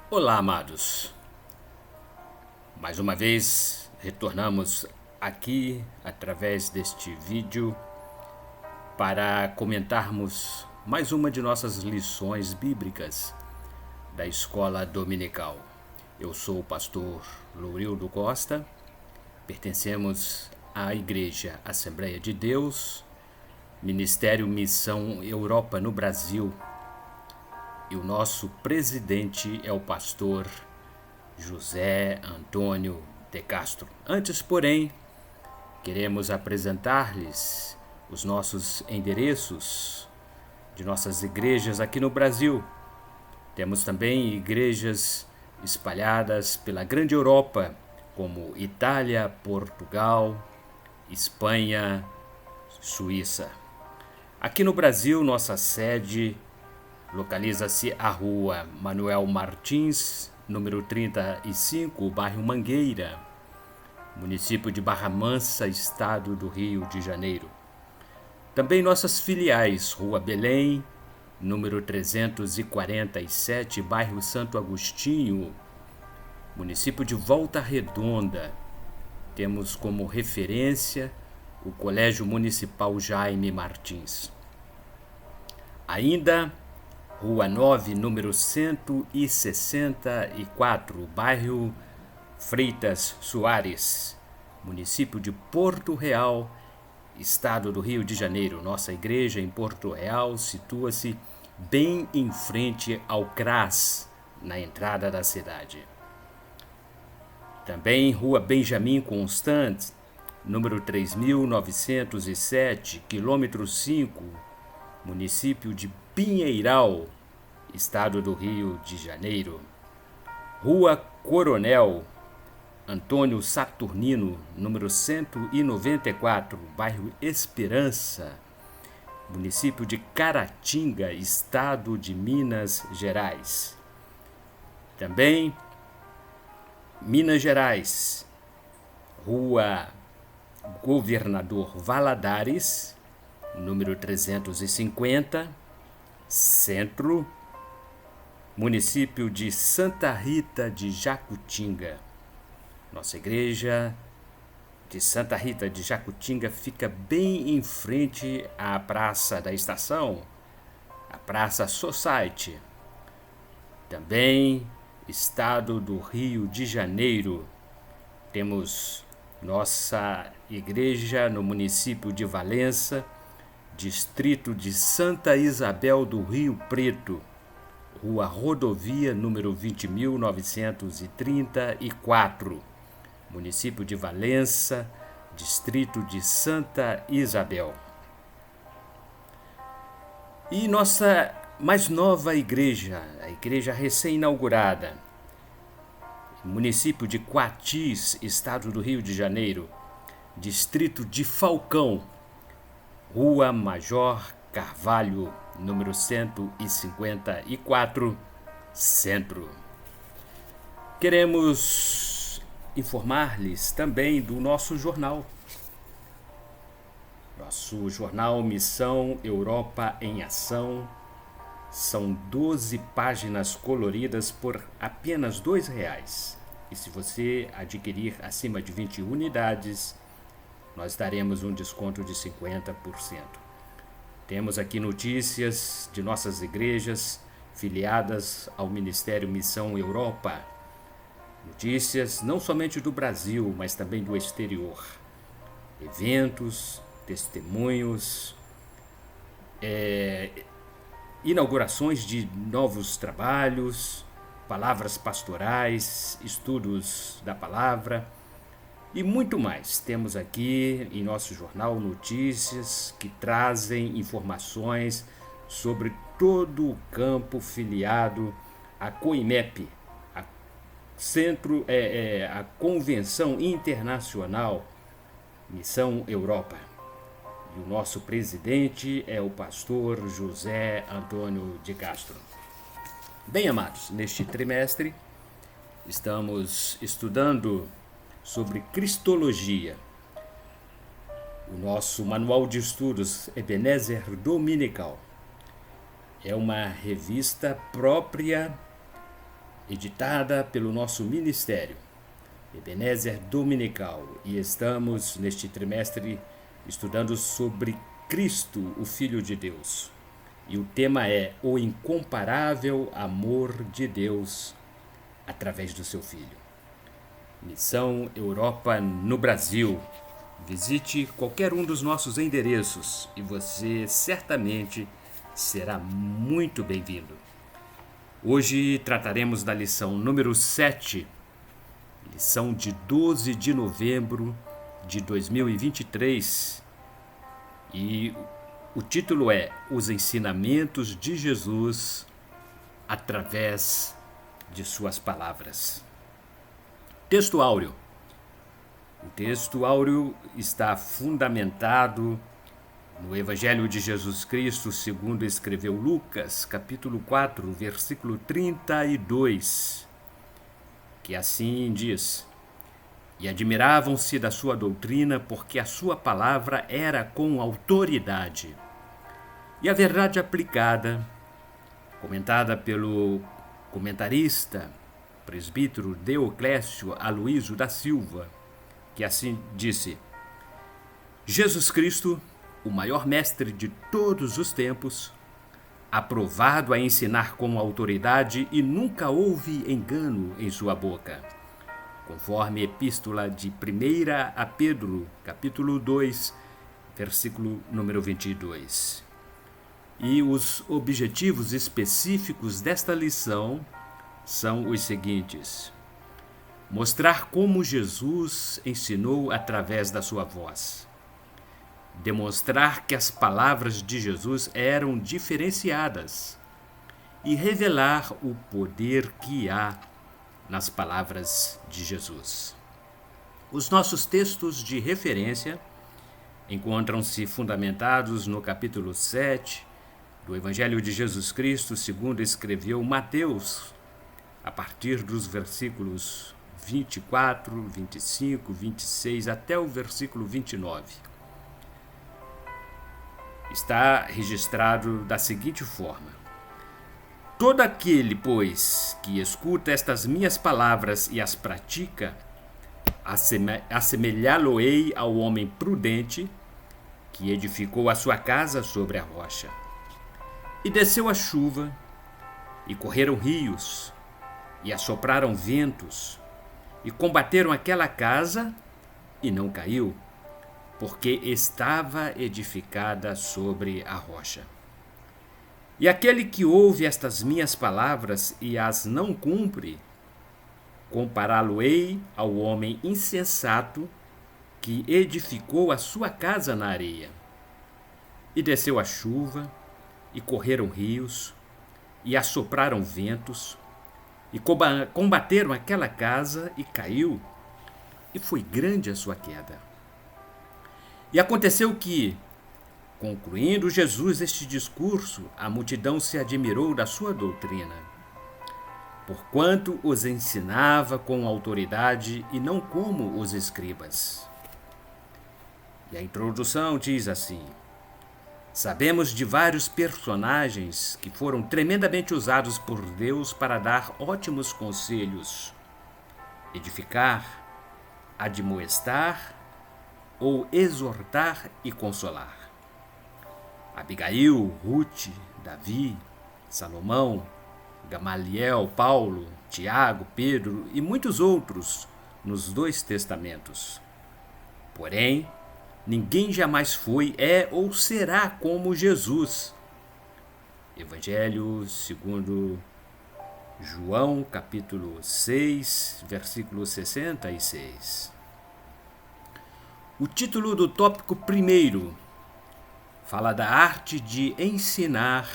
Olá, amados. Mais uma vez retornamos aqui através deste vídeo para comentarmos mais uma de nossas lições bíblicas da escola dominical. Eu sou o pastor Lourildo Costa, pertencemos à Igreja Assembleia de Deus, Ministério Missão Europa no Brasil, e o nosso presidente é o pastor José Antônio de Castro. Antes, porém, queremos apresentar-lhes os nossos endereços de nossas igrejas aqui no Brasil. Temos também igrejas espalhadas pela grande Europa, como Itália, Portugal, Espanha, Suíça. Aqui no Brasil, nossa sede localiza-se a rua Manuel Martins, número 35, bairro Mangueira, município de Barra Mansa, estado do Rio de Janeiro. Também nossas filiais, Rua Belém, número 347, bairro Santo Agostinho, município de Volta Redonda. Temos como referência o Colégio Municipal Jaime Martins. Ainda Rua 9, número 164, bairro Freitas Soares, município de Porto Real, estado do Rio de Janeiro. Nossa igreja em Porto Real situa-se bem em frente ao CRAS, na entrada da cidade. Também Rua Benjamin Constant, número 3907, quilômetro 5, município de Pinheiral, estado do Rio de Janeiro. Rua Coronel Antônio Saturnino, número 194, bairro Esperança, município de Caratinga, estado de Minas Gerais. Também Minas Gerais, Rua Governador Valadares, número 350, Centro, município de Santa Rita de Jacutinga. Nossa igreja de Santa Rita de Jacutinga fica bem em frente à Praça da Estação, a Praça Society. Também estado do Rio de Janeiro. Temos nossa igreja no município de Valença, distrito de Santa Isabel do Rio Preto, Rua Rodovia, número 20.934, município de Valença, distrito de Santa Isabel. E nossa mais nova igreja, a igreja recém-inaugurada, município de Quatis, estado do Rio de Janeiro, distrito de Falcão, Rua Major Carvalho, número 154, Centro. Queremos informar-lhes também do nosso jornal. Nosso jornal Missão Europa em Ação. São 12 páginas coloridas por apenas R$2. E se você adquirir acima de 20 unidades, nós daremos um desconto de 50%. Temos aqui notícias de nossas igrejas filiadas ao Ministério Missão Europa. Notícias não somente do Brasil, mas também do exterior. Eventos, testemunhos, inaugurações de novos trabalhos, palavras pastorais, estudos da palavra e muito mais. Temos aqui em nosso jornal notícias que trazem informações sobre todo o campo filiado à COIMEP, a Convenção Internacional Missão Europa. E o nosso presidente é o pastor José Antônio de Castro. Bem, amados, neste trimestre estamos estudando sobre Cristologia. O nosso manual de estudos Ebenezer Dominical é uma revista própria editada pelo nosso ministério, Ebenezer Dominical, e estamos neste trimestre estudando sobre Cristo, o Filho de Deus. E o tema é o incomparável amor de Deus através do seu Filho. Missão Europa no Brasil. Visite qualquer um dos nossos endereços e você certamente será muito bem-vindo. Hoje trataremos da lição número 7, lição de 12 de novembro de 2023, e o título é Os Ensinamentos de Jesus através de suas palavras. Texto áureo. O texto áureo está fundamentado no Evangelho de Jesus Cristo, segundo escreveu Lucas, capítulo 4, versículo 32, que assim diz: E admiravam-se da sua doutrina, porque a sua palavra era com autoridade. E a verdade aplicada, comentada pelo comentarista, presbítero Deoclésio Aloísio da Silva, que assim disse: Jesus Cristo, o maior mestre de todos os tempos, aprovado a ensinar com autoridade, e nunca houve engano em sua boca, conforme epístola de 1 a Pedro, capítulo 2, versículo número 22. E os objetivos específicos desta lição são os seguintes: mostrar como Jesus ensinou através da sua voz, demonstrar que as palavras de Jesus eram diferenciadas e revelar o poder que há nas palavras de Jesus. Os nossos textos de referência encontram-se fundamentados no capítulo 7 do Evangelho de Jesus Cristo, segundo escreveu Mateus, a partir dos versículos 24, 25, 26 até o versículo 29. Está registrado da seguinte forma: Todo aquele, pois, que escuta estas minhas palavras e as pratica, assemelhá-lo-ei ao homem prudente que edificou a sua casa sobre a rocha. E desceu a chuva, e correram rios, e assopraram ventos, e combateram aquela casa, e não caiu, porque estava edificada sobre a rocha. E aquele que ouve estas minhas palavras e as não cumpre, compará-lo-ei ao homem insensato que edificou a sua casa na areia. E desceu a chuva, e correram rios, e assopraram ventos, e combateram aquela casa, e caiu, e foi grande a sua queda. E aconteceu que, concluindo Jesus este discurso, a multidão se admirou da sua doutrina, porquanto os ensinava com autoridade e não como os escribas. E a introdução diz assim: Sabemos de vários personagens que foram tremendamente usados por Deus para dar ótimos conselhos, edificar, admoestar ou exortar e consolar. Abigail, Ruth, Davi, Salomão, Gamaliel, Paulo, Tiago, Pedro e muitos outros nos dois testamentos. Porém, ninguém jamais foi, é ou será como Jesus. Evangelho segundo João, capítulo 6, versículo 66. O título do tópico primeiro fala da arte de ensinar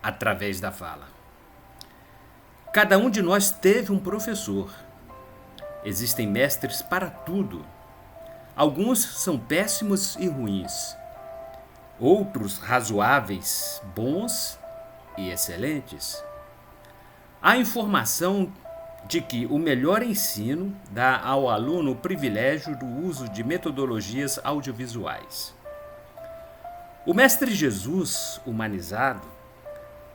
através da fala. Cada um de nós teve um professor. Existem mestres para tudo. Alguns são péssimos e ruins. Outros razoáveis, bons e excelentes. Há informação de que o melhor ensino dá ao aluno o privilégio do uso de metodologias audiovisuais. O Mestre Jesus, humanizado,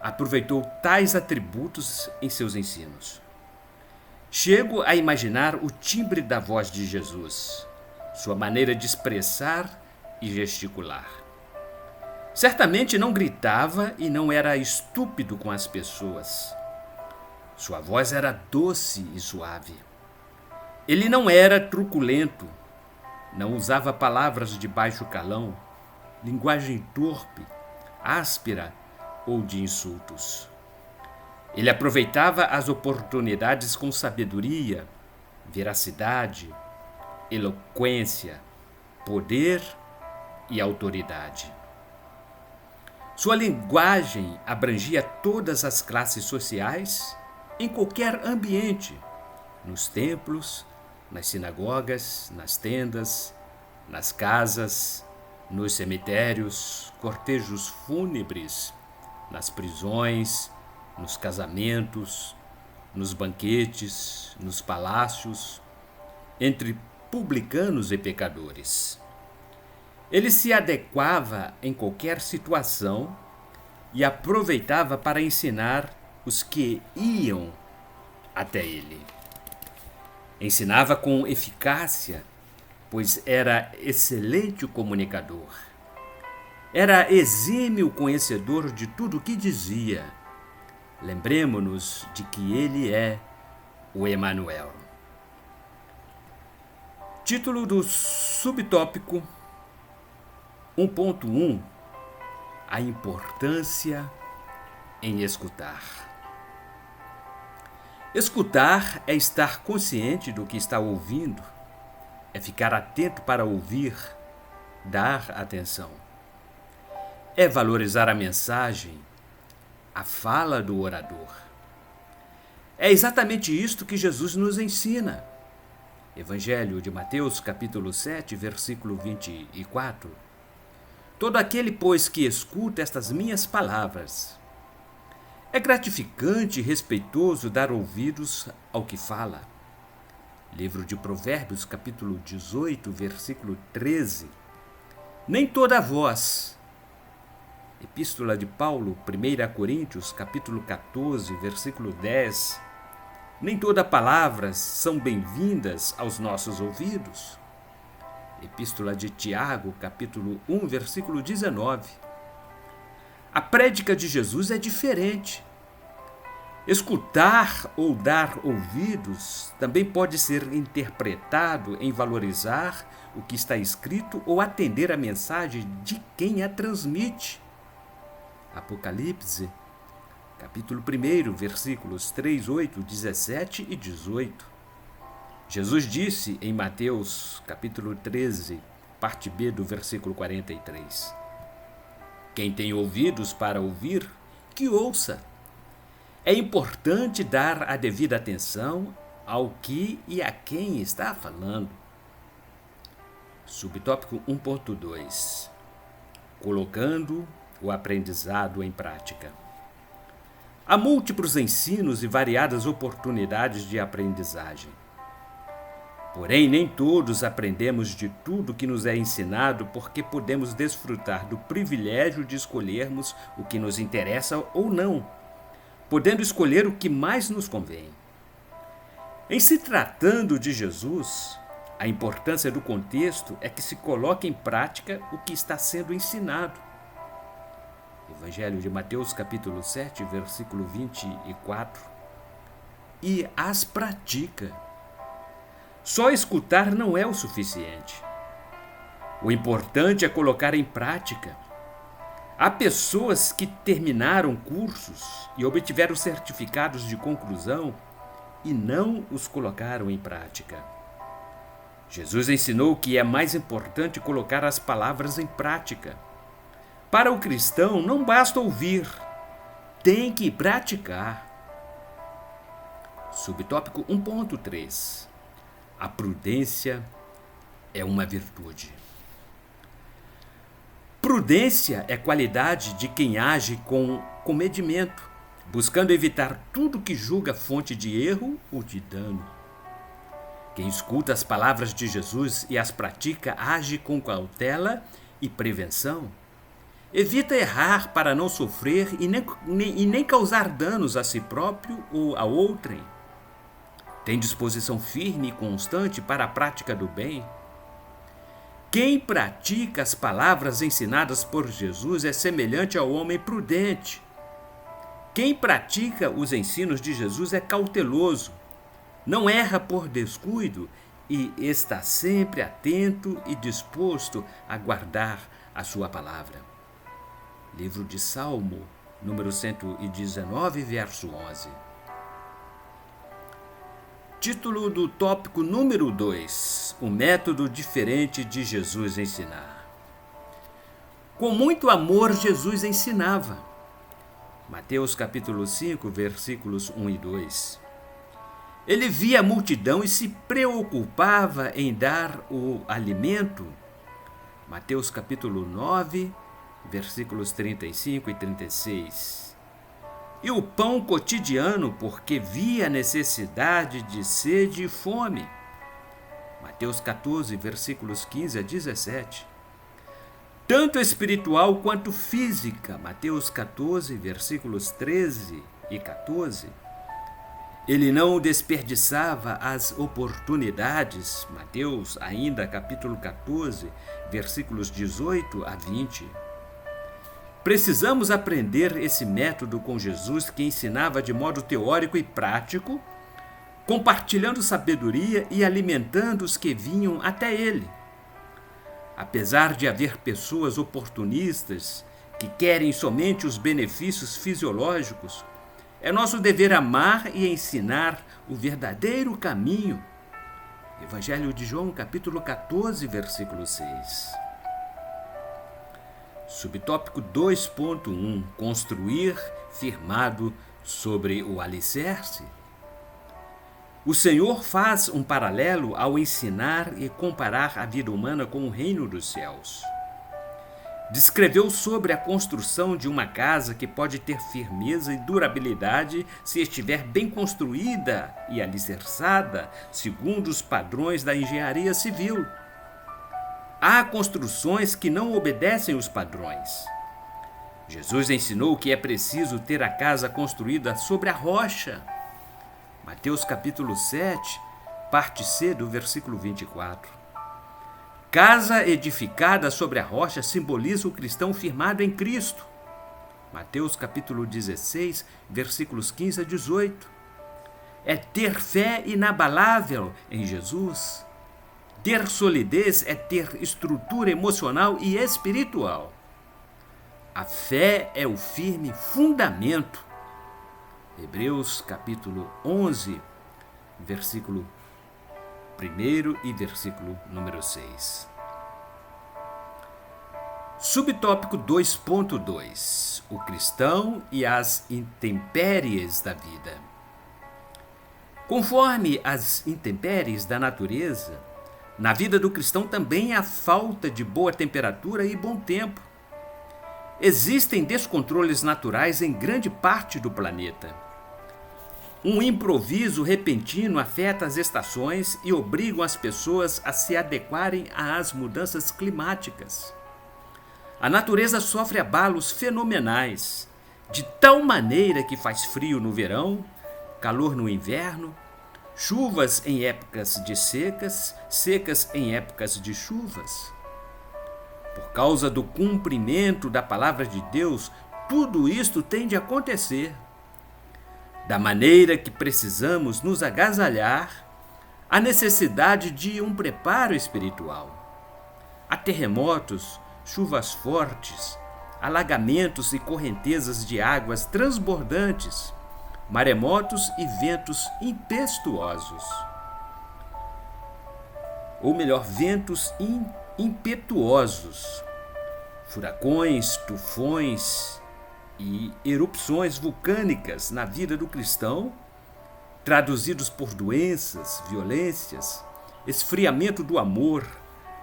aproveitou tais atributos em seus ensinos. Chego a imaginar o timbre da voz de Jesus, sua maneira de expressar e gesticular. Certamente não gritava e não era estúpido com as pessoas. Sua voz era doce e suave. Ele não era truculento, não usava palavras de baixo calão, linguagem torpe, áspera ou de insultos. Ele aproveitava as oportunidades com sabedoria, veracidade, eloquência, poder e autoridade. Sua linguagem abrangia todas as classes sociais em qualquer ambiente, nos templos, nas sinagogas, nas tendas, nas casas, nos cemitérios, cortejos fúnebres, nas prisões, nos casamentos, nos banquetes, nos palácios, entre publicanos e pecadores. Ele se adequava em qualquer situação e aproveitava para ensinar os que iam até ele. Ensinava com eficácia, pois era excelente comunicador. Era exímio conhecedor de tudo o que dizia. Lembremo-nos de que ele é o Emanuel. Título do subtópico 1.1: A importância em escutar. Escutar é estar consciente do que está ouvindo, é ficar atento para ouvir, dar atenção. É valorizar a mensagem, a fala do orador. É exatamente isto que Jesus nos ensina. Evangelho de Mateus, capítulo 7, versículo 24. Todo aquele, pois, que escuta estas minhas palavras. É gratificante e respeitoso dar ouvidos ao que fala. Livro de Provérbios, capítulo 18, versículo 13. Nem toda voz. Epístola de Paulo, 1 Coríntios, capítulo 14, versículo 10. Nem todas palavras são bem-vindas aos nossos ouvidos. Epístola de Tiago, capítulo 1, versículo 19. A prédica de Jesus é diferente. Escutar ou dar ouvidos também pode ser interpretado em valorizar o que está escrito ou atender a mensagem de quem a transmite. Apocalipse, capítulo 1, versículos 3, 8, 17 e 18. Jesus disse em Mateus, capítulo 13, parte B do versículo 43. Quem tem ouvidos para ouvir, que ouça. É importante dar a devida atenção ao que e a quem está falando. Subtópico 1.2: Colocando o aprendizado em prática. Há múltiplos ensinos e variadas oportunidades de aprendizagem. Porém, nem todos aprendemos de tudo que nos é ensinado porque podemos desfrutar do privilégio de escolhermos o que nos interessa ou não, podendo escolher o que mais nos convém. Em se tratando de Jesus, a importância do contexto é que se coloque em prática o que está sendo ensinado. Evangelho de Mateus, capítulo 7, versículo 24. E as pratica. Só escutar não é o suficiente. O importante é colocar em prática. Há pessoas que terminaram cursos e obtiveram certificados de conclusão e não os colocaram em prática. Jesus ensinou que é mais importante colocar as palavras em prática. Para o cristão, não basta ouvir, tem que praticar. Subtópico 1.3: A prudência é uma virtude. Prudência é qualidade de quem age com comedimento, buscando evitar tudo que julga fonte de erro ou de dano. Quem escuta as palavras de Jesus e as pratica age com cautela e prevenção. Evita errar para não sofrer e nem causar danos a si próprio ou a outrem. Tem disposição firme e constante para a prática do bem? Quem pratica as palavras ensinadas por Jesus é semelhante ao homem prudente. Quem pratica os ensinos de Jesus é cauteloso, não erra por descuido e está sempre atento e disposto a guardar a sua palavra. Livro de Salmo, número 119, verso 11. Título do tópico número 2: o método diferente de Jesus ensinar. Com muito amor, Jesus ensinava. Mateus capítulo 5, versículos 1 e 2. Ele via a multidão e se preocupava em dar o alimento. Mateus capítulo 9, versículos 35 e 36. E o pão cotidiano, porque via a necessidade de sede e fome. Mateus 14, versículos 15 a 17. Tanto espiritual quanto física. Mateus 14, versículos 13 e 14. Ele não desperdiçava as oportunidades. Mateus, ainda capítulo 14, versículos 18 a 20. Precisamos aprender esse método com Jesus, que ensinava de modo teórico e prático, compartilhando sabedoria e alimentando os que vinham até ele. Apesar de haver pessoas oportunistas que querem somente os benefícios fisiológicos, é nosso dever amar e ensinar o verdadeiro caminho. Evangelho de João, capítulo 14, versículo 6. Subtópico 2.1: construir firmado sobre o alicerce. O Senhor faz um paralelo ao ensinar e comparar a vida humana com o reino dos céus. Descreveu sobre a construção de uma casa que pode ter firmeza e durabilidade se estiver bem construída e alicerçada segundo os padrões da engenharia civil. Há construções que não obedecem os padrões. Jesus ensinou que é preciso ter a casa construída sobre a rocha. Mateus capítulo 7, parte C do versículo 24. Casa edificada sobre a rocha simboliza o cristão firmado em Cristo. Mateus capítulo 16, versículos 15 a 18. É ter fé inabalável em Jesus. Ter solidez é ter estrutura emocional e espiritual. A fé é o firme fundamento. Hebreus capítulo 11, versículo 1 e versículo número 6. Subtópico 2.2: o cristão e as intempéries da vida. Conforme as intempéries da natureza, na vida do cristão também há falta de boa temperatura e bom tempo. Existem descontroles naturais em grande parte do planeta. Um improviso repentino afeta as estações e obriga as pessoas a se adequarem às mudanças climáticas. A natureza sofre abalos fenomenais, de tal maneira que faz frio no verão, calor no inverno, chuvas em épocas de secas, secas em épocas de chuvas. Por causa do cumprimento da palavra de Deus, tudo isto tem de acontecer. Da maneira que precisamos nos agasalhar, há necessidade de um preparo espiritual. Há terremotos, chuvas fortes, alagamentos e correntezas de águas transbordantes, maremotos e ventos impetuosos. Ou melhor, ventos impetuosos, furacões, tufões e erupções vulcânicas na vida do cristão, traduzidos por doenças, violências, esfriamento do amor,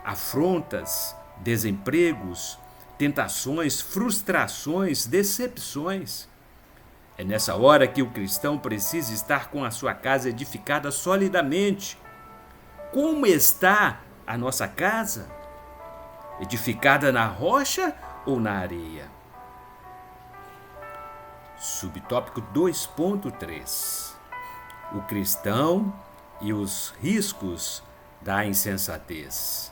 afrontas, desempregos, tentações, frustrações, decepções. É nessa hora que o cristão precisa estar com a sua casa edificada solidamente. Como está a nossa casa? Edificada na rocha ou na areia? Subtópico 2.3: o cristão e os riscos da insensatez.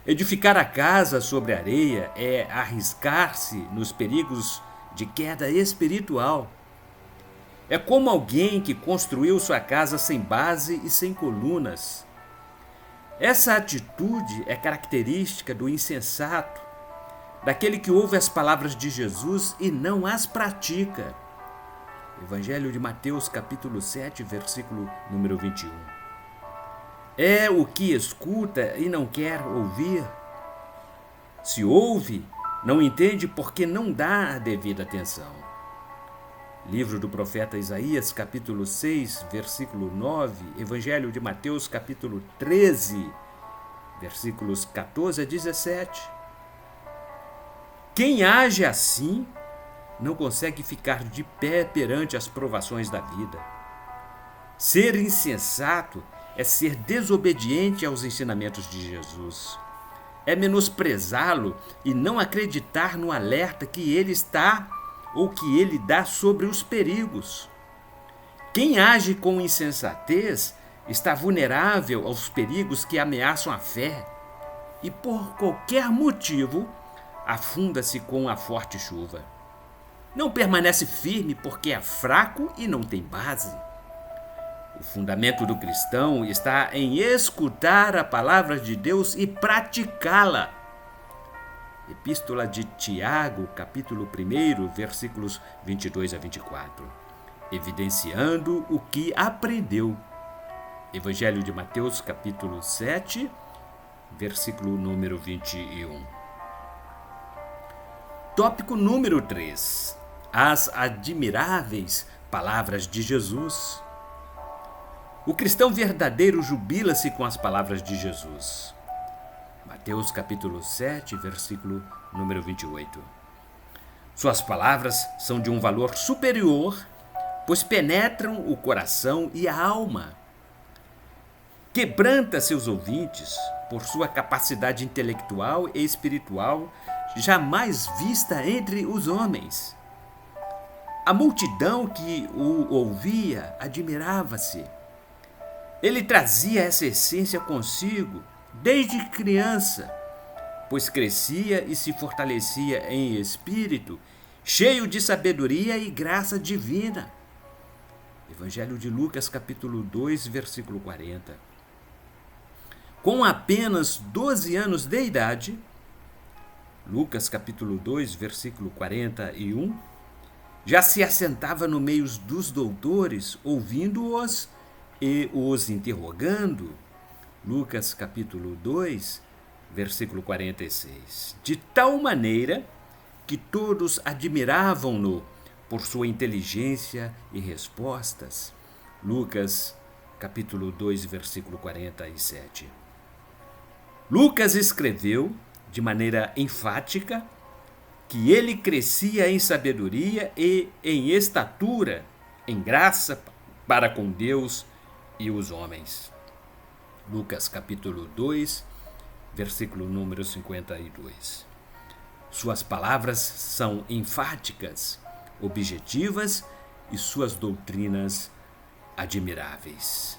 Edificar a casa sobre areia é arriscar-se nos perigos de queda espiritual. É como alguém que construiu sua casa sem base e sem colunas. Essa atitude é característica do insensato, daquele que ouve as palavras de Jesus e não as pratica. Evangelho de Mateus, capítulo 7, versículo número 21. É o que escuta e não quer ouvir. Se ouve, não entende porque não dá a devida atenção. Livro do profeta Isaías, capítulo 6, versículo 9, Evangelho de Mateus, capítulo 13, versículos 14 a 17. Quem age assim não consegue ficar de pé perante as provações da vida. Ser insensato é ser desobediente aos ensinamentos de Jesus. É menosprezá-lo e não acreditar no alerta que ele está ou que ele dá sobre os perigos. Quem age com insensatez está vulnerável aos perigos que ameaçam a fé e, por qualquer motivo, afunda-se com a forte chuva. Não permanece firme porque é fraco e não tem base. O fundamento do cristão está em escutar a palavra de Deus e praticá-la. Epístola de Tiago, capítulo 1, versículos 22 a 24. Evidenciando o que aprendeu. Evangelho de Mateus, capítulo 7, versículo número 21. Tópico número 3. As admiráveis palavras de Jesus. O cristão verdadeiro jubila-se com as palavras de Jesus. Mateus capítulo 7, versículo número 28. Suas palavras são de um valor superior, pois penetram o coração e a alma. Quebranta seus ouvintes por sua capacidade intelectual e espiritual jamais vista entre os homens. A multidão que o ouvia admirava-se. Ele trazia essa essência consigo desde criança, pois crescia e se fortalecia em espírito, cheio de sabedoria e graça divina. Evangelho de Lucas, capítulo 2, versículo 40. Com apenas 12 anos de idade, Lucas, capítulo 2, versículo 41, já se assentava no meio dos doutores, ouvindo-os e os interrogando. Lucas capítulo 2, versículo 46. De tal maneira que todos admiravam-no por sua inteligência e respostas. Lucas capítulo 2, versículo 47. Lucas escreveu de maneira enfática que ele crescia em sabedoria e em estatura, em graça para com Deus e os homens. Lucas capítulo 2, versículo número 52. Suas palavras são enfáticas, objetivas e suas doutrinas admiráveis.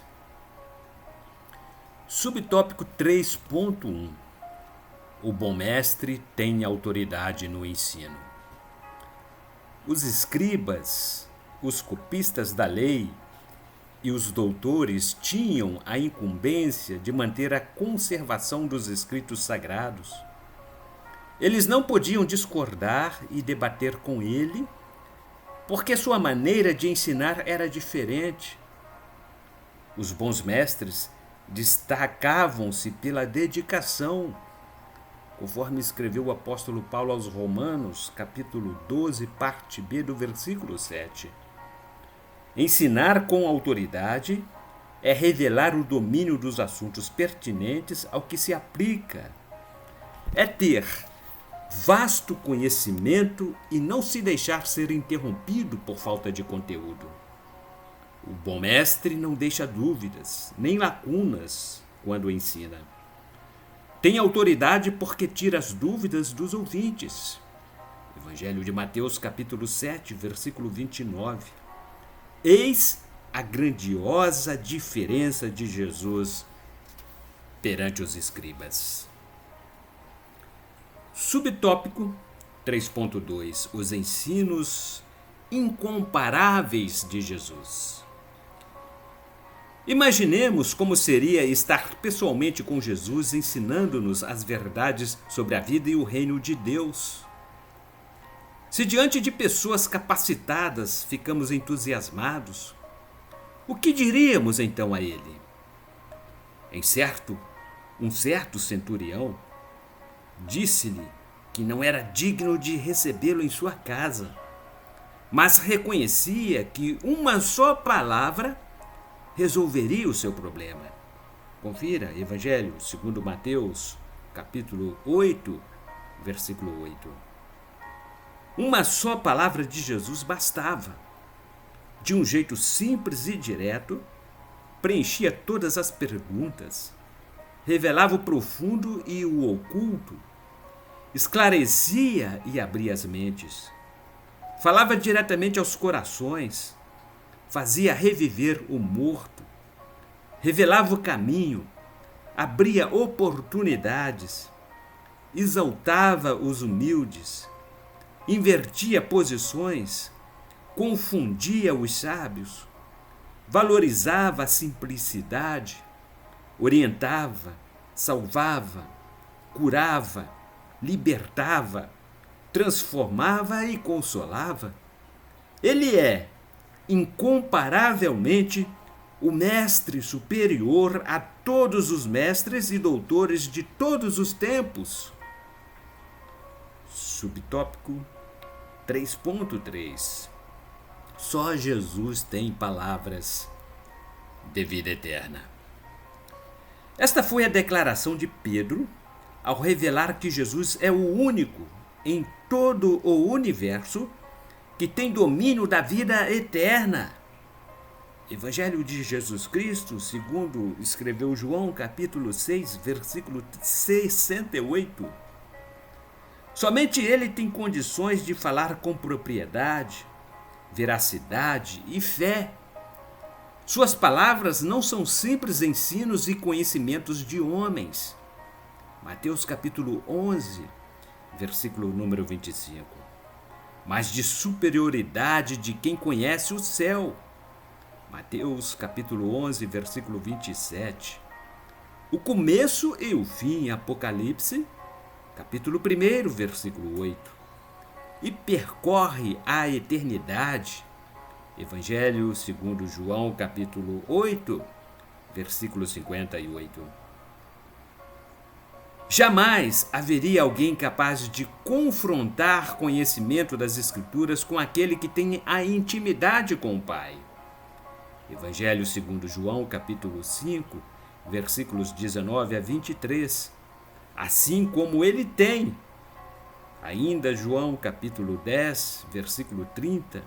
Subtópico 3.1. O bom mestre tem autoridade no ensino. Os escribas, os copistas da lei e os doutores tinham a incumbência de manter a conservação dos escritos sagrados. Eles não podiam discordar e debater com ele, porque sua maneira de ensinar era diferente. Os bons mestres destacavam-se pela dedicação, conforme escreveu o apóstolo Paulo aos Romanos, capítulo 12, parte B, do versículo 7. Ensinar com autoridade é revelar o domínio dos assuntos pertinentes ao que se aplica. É ter vasto conhecimento e não se deixar ser interrompido por falta de conteúdo. O bom mestre não deixa dúvidas, nem lacunas quando ensina. Tem autoridade porque tira as dúvidas dos ouvintes. Evangelho de Mateus, capítulo 7, versículo 29. Eis a grandiosa diferença de Jesus perante os escribas. Subtópico 3.2: Os ensinos incomparáveis de Jesus. Imaginemos como seria estar pessoalmente com Jesus ensinando-nos as verdades sobre a vida e o reino de Deus. Se diante de pessoas capacitadas ficamos entusiasmados, o que diríamos então a ele? Um certo centurião disse-lhe que não era digno de recebê-lo em sua casa, mas reconhecia que uma só palavra resolveria o seu problema. Confira Evangelho segundo Mateus, capítulo 8, versículo 8. Uma só palavra de Jesus bastava. De um jeito simples e direto, preenchia todas as perguntas, revelava o profundo e o oculto, esclarecia e abria as mentes, falava diretamente aos corações, fazia reviver o morto, revelava o caminho, abria oportunidades, exaltava os humildes, invertia posições, confundia os sábios, valorizava a simplicidade, orientava, salvava, curava, libertava, transformava e consolava. Ele é, incomparavelmente, o mestre superior a todos os mestres e doutores de todos os tempos. Subtópico 3.3: Só Jesus tem palavras de vida eterna. Esta foi a declaração de Pedro ao revelar que Jesus é o único em todo o universo que tem domínio da vida eterna. Evangelho de Jesus Cristo, segundo escreveu João, capítulo 6, versículo 68. Somente ele tem condições de falar com propriedade, veracidade e fé. Suas palavras não são simples ensinos e conhecimentos de homens. Mateus capítulo 11, versículo número 25. Mas de superioridade de quem conhece o céu. Mateus capítulo 11, versículo 27. O começo e o fim, Apocalipse, capítulo 1, versículo 8. E percorre a eternidade, Evangelho segundo João, capítulo 8, versículo 58. Jamais haveria alguém capaz de confrontar conhecimento das Escrituras com aquele que tem a intimidade com o Pai. Evangelho segundo João, capítulo 5, versículos 19 a 23. Assim como ele tem. Ainda João, capítulo 10, versículo 30.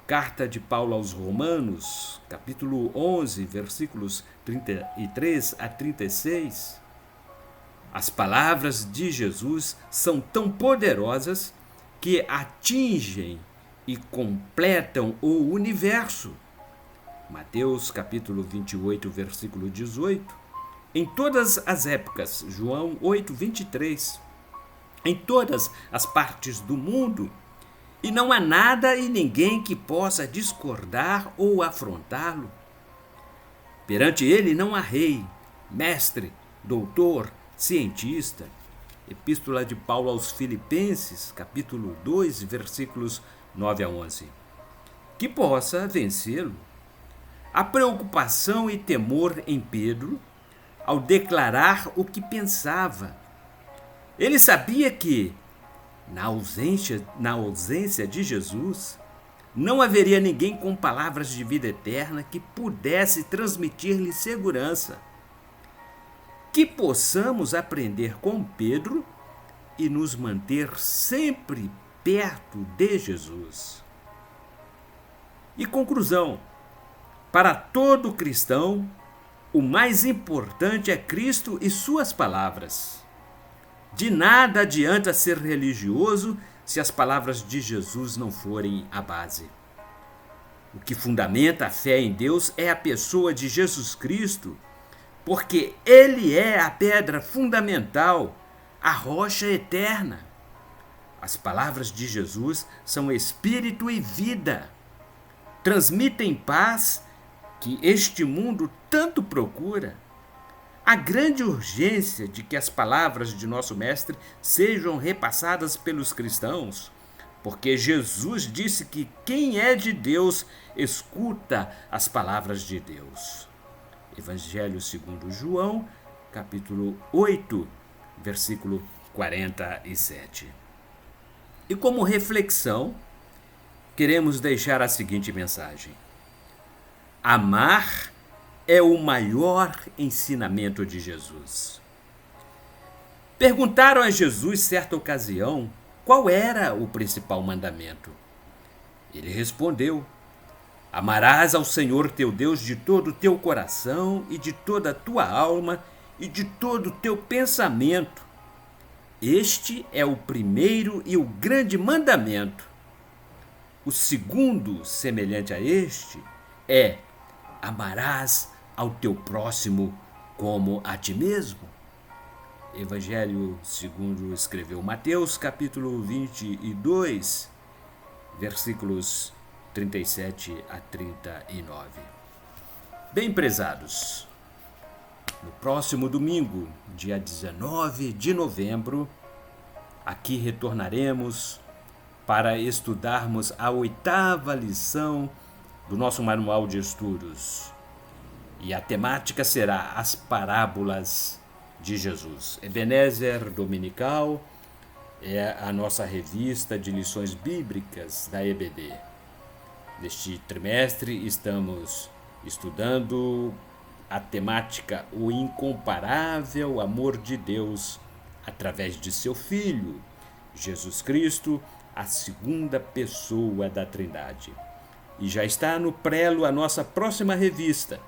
Carta de Paulo aos Romanos, capítulo 11, versículos 33 a 36. As palavras de Jesus são tão poderosas que atingem e completam o universo. Mateus capítulo 28, versículo 18. Em todas as épocas, João 8, 23. Em todas as partes do mundo. E não há nada e ninguém que possa discordar ou afrontá-lo. Perante ele não há rei, mestre, doutor, cientista. Epístola de Paulo aos Filipenses, capítulo 2, versículos 9 a 11. Que possa vencê-lo. A preocupação e temor em Pedro ao declarar o que pensava. Ele sabia que, na ausência de Jesus, não haveria ninguém com palavras de vida eterna que pudesse transmitir-lhe segurança. Que possamos aprender com Pedro e nos manter sempre perto de Jesus. E conclusão: para todo cristão, o mais importante é Cristo e suas palavras. De nada adianta ser religioso se as palavras de Jesus não forem a base. O que fundamenta a fé em Deus é a pessoa de Jesus Cristo, porque Ele é a pedra fundamental, a rocha eterna. As palavras de Jesus são espírito e vida. Transmitem paz que este mundo tanto procura. A grande urgência de que as palavras de nosso Mestre sejam repassadas pelos cristãos, porque Jesus disse que quem é de Deus escuta as palavras de Deus. Evangelho segundo João, capítulo 8, versículo 47. E como reflexão, queremos deixar a seguinte mensagem: amar é o maior ensinamento de Jesus. Perguntaram a Jesus, certa ocasião, qual era o principal mandamento. Ele respondeu: amarás ao Senhor teu Deus de todo o teu coração e de toda a tua alma e de todo o teu pensamento. Este é o primeiro e o grande mandamento. O segundo, semelhante a este, é: amarás ao teu próximo como a ti mesmo. Evangelho segundo escreveu Mateus, capítulo 22, versículos 37 a 39. Bem, prezados, no próximo domingo, dia 19 de novembro, aqui retornaremos para estudarmos a 8ª lição do nosso manual de estudos. E a temática será as parábolas de Jesus. Ebenezer Dominical é a nossa revista de lições bíblicas da EBD. Neste trimestre estamos estudando a temática O incomparável amor de Deus através de seu Filho, Jesus Cristo, a segunda pessoa da Trindade. E já está no prelo a nossa próxima revista.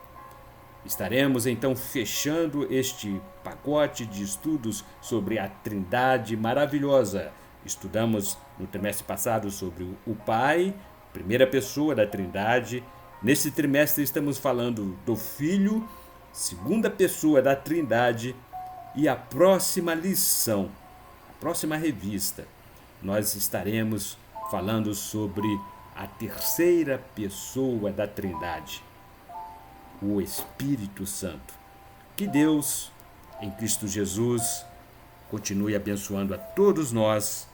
Estaremos então fechando este pacote de estudos sobre a Trindade maravilhosa. Estudamos no trimestre passado sobre o Pai, primeira pessoa da Trindade. Nesse trimestre estamos falando do Filho, segunda pessoa da Trindade. E a próxima lição, a próxima revista, nós estaremos falando sobre a terceira pessoa da Trindade, o Espírito Santo. Que Deus, em Cristo Jesus, continue abençoando a todos nós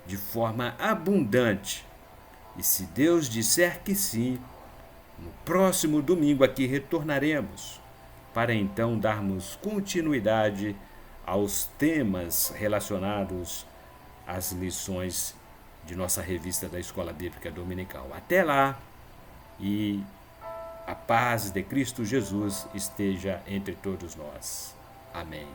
de forma abundante. E se Deus disser que sim, no próximo domingo aqui retornaremos para então darmos continuidade aos temas relacionados às lições de nossa revista da Escola Bíblica Dominical. Até lá, e a paz de Cristo Jesus esteja entre todos nós. Amém.